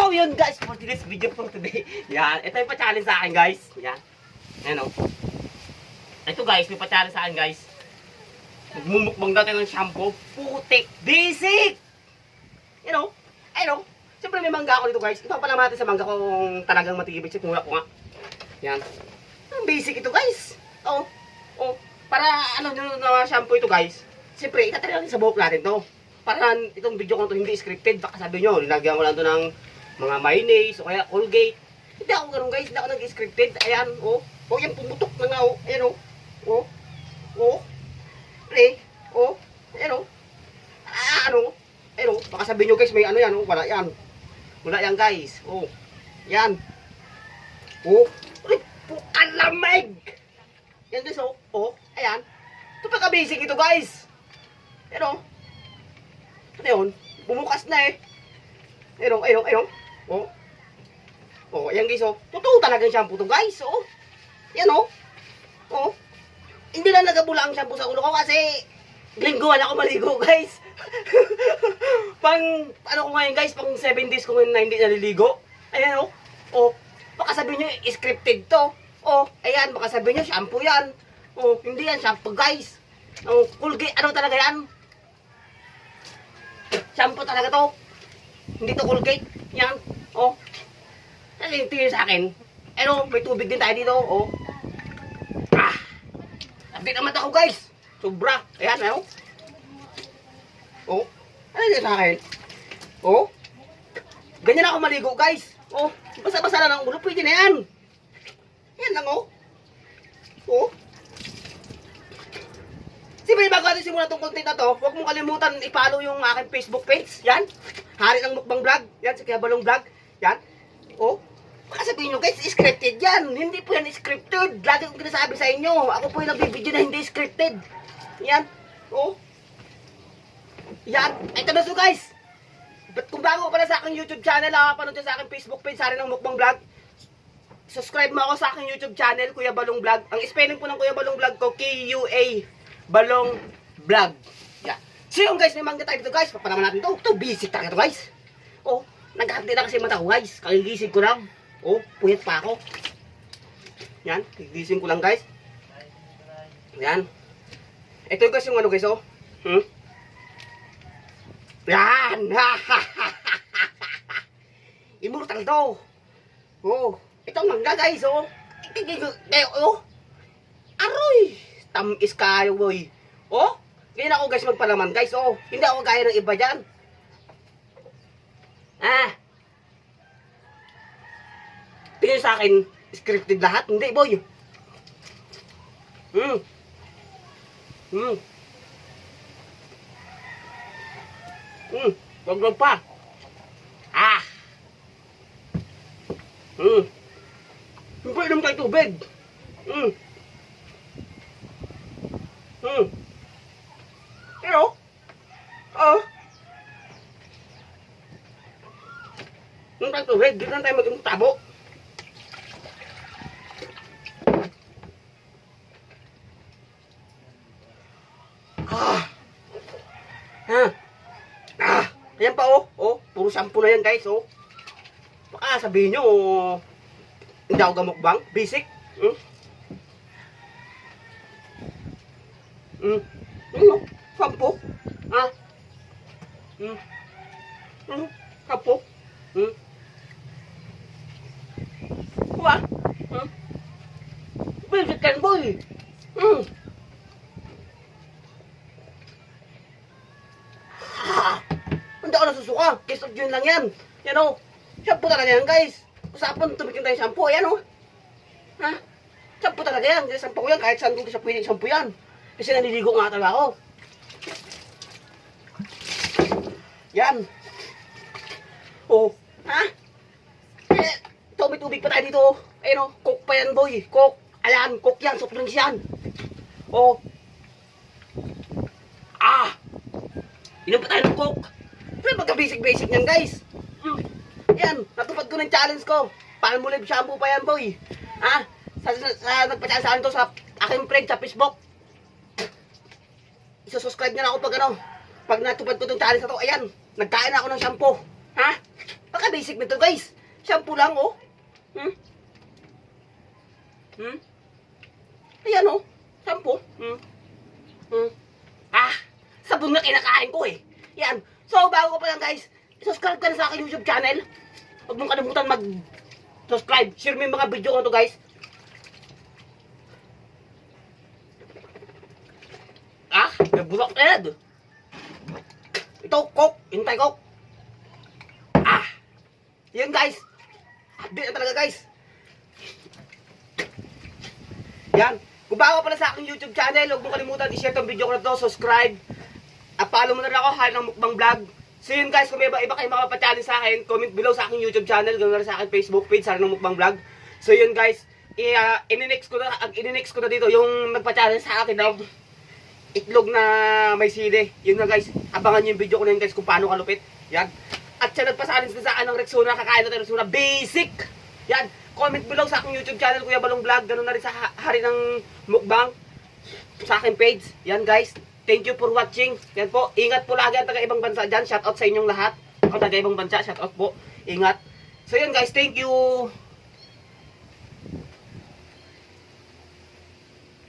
So yun guys, for today's video for today. Yan, ito yung pa-challenge sa akin guys. Yan. Ayan o. Ito guys, may pa-challenge sa akin guys. Magmumukbang natin ng shampoo. Putik, basic! You know, ayun o. Siyempre may mangga ako dito guys. Ito pala natin sa mangga kung talagang matibig. Mula ko nga. Yan. Ang basic ito guys. Oh. Para ano nyo na shampoo ito guys. Siyempre, itatry natin sa buhok natin to. Para itong video ko to hindi scripted. Baka sabi nyo, linagyan ko lang to ng mga mayonnaise o kaya Colgate. Hindi ako ganun guys. Hindi ako nag-scripted. Ayan, oh. Oh, yan pumutok na nga, oh. Ayan, oh. Oh. Pre. Oh. Ayan, oh. Ano? Ayan, oh. Baka sabi nyo guys, may ano yan, oh. Wala yan. Wala yan guys. Oh. Yan. Oh. Ay, pukalamig. Yan guys, oh. Oh. Ayan. Ito pa ka-basic ito guys. Ayan, oh. Ano yun? Bumukas na eh. Ayun. Oh. Oh, ayan guys, oh. Totoo talaga yung shampoo to guys, oh. Yan, oh. Oh. Hindi lang nagabula ang shampoo sa ulo ko kasi lingguan ako maligo, guys. Ano ko ngayon, guys, pang 7 days ko ngayon na hindi naliligo. Ayan, oh. Oh. Baka sabihin nyo, scripted to. Oh, ayan, baka sabihin nyo, shampoo yan. Oh, hindi yan, shampoo, guys. Oh, Colgate, ano talaga yan? Shampoo talaga to. Hindi to Colgate. Yan. Oh. Kasi tingin sa akin. Ano, may tubig din tayo dito. Oh. Sabi naman ako guys. Sobra. Ayan, ano. Oh. Ano yun sa akin? Oh. Ganyan ako maligo guys. Oh. Basa-basa na ng ulo. Pwede na yan. Yan lang oh. Oh. Siyempre, bago natin simulan itong content na to, huwag mong kalimutan i-follow yung aking Facebook page. Yan. Hari ng Mukbang Vlog. Yan, si Kuya Balong Vlog. Yan. Oh. Baka sabihin nyo, guys, scripted yan. Hindi po yan scripted. Lagi kong kinasabi sa inyo. Ako po yung nagbibideo na hindi scripted. Yan. Oh. Yan. Ito na so, guys. But kung bago pala sa aking YouTube channel, panood sa aking Facebook page, Hari ng Mukbang Vlog. Subscribe mo ako sa aking YouTube channel, Kuya Balong Vlog. Ang spelling po ng Kuya Balong Vlog ko, K-U-A. Balong Vlog. Yeah. So yun guys, may mangga tayo dito guys. Papanaman natin to. Ito, busy talaga to guys. Oh, nag-update na kasi mata ko guys. Kagigising ko lang. Oh, puyat pa ako. Yan, kagigising ko lang guys. Yan. Ito guys yung ano guys oh. Yan. Immortal to. Oh, ito mangga guys oh. Oh. Aroy. Tamis kayo boy. Oh, ganyan ako guys magpalaman guys. Oh, hindi ako gaya ng iba dyan. Tingin sa akin, scripted lahat. Hindi boy. Wag pa. Hindi inom tayo tubig. Pero, nung tayo tubig, dito na tayo mag-tabo. Ayan pa oh, puro shampoo na yan guys oh. Baka sabihin nyo, hindi ako gamukbang, basic. Shampoo. Shampoo. Kuha. Basic kan boy. Hindi ako nasusuka. Case of yun lang yan. Yan o. Shampoo talaga yan guys. Usapan tumikin tayo shampoo. Ayan o. Shampoo talaga yan. Shampoo ko yan. Kahit saan ko siya pwede shampoo yan. Kasi naniligo nga talaga ako. Yan. Oh. Ito may tubig pa tayo dito. Ayun o. Coke pa yan boy. Coke. Ayan. Coke yan. Soft drinks yan. Oh. Inom pa tayo ng Coke. Pero magka-basic-basic yan guys. Yan. Natupad ko ng challenge ko. Palmolive shampoo pa yan boy. Nagpa-challenge sa akin to sa aking friend sa Facebook. Isusubscribe nyo na ako pag natupad ko itong challenge na to. Ayan, nagkain na ako ng shampoo. Paka-basic nito guys. Shampoo lang oh. Ayan oh. Shampoo. Sabon na kinakain ko eh. Yan. So, bago ko pa lang guys, subscribe ka na sa aking YouTube channel. Huwag mong kalimutan mag-subscribe. Share mo yung mga video ko to guys. Nabulok na yan. Ito, Coke. Hintay, Coke. Yan guys. Update na talaga guys. Yan. Kung bago pala sa aking YouTube channel, huwag mong kalimutan i-share tong video ko na to, subscribe. At follow mo na rin ako, Hari ng Mukbang Vlog. So yun guys, kung may iba kayo makapachallenge sa akin, comment below sa aking YouTube channel, ganoon rin sa aking Facebook page, Hari ng Mukbang Vlog. So yun guys, ininext ko na dito yung nagpa-challenge sa akin na itlog na may sili. Yun na guys, abangan nyo yung video ko na yun guys kung paano kalupit. Yan. At siya nagpa-challenge na sa akin ng Rexona, kakain natin Rexona basic. Yan. Comment below sa aking YouTube channel, Kuya Balong Vlog, ganoon na rin sa Hari ng Mukbang sa aking page. Yan guys. Thank you for watching. Yan po. Ingat po lagi ang taga-ibang bansa dyan. Shout out sa inyong lahat. Ako taga-ibang bansa. Shout out po. Ingat. So yan guys. Thank you.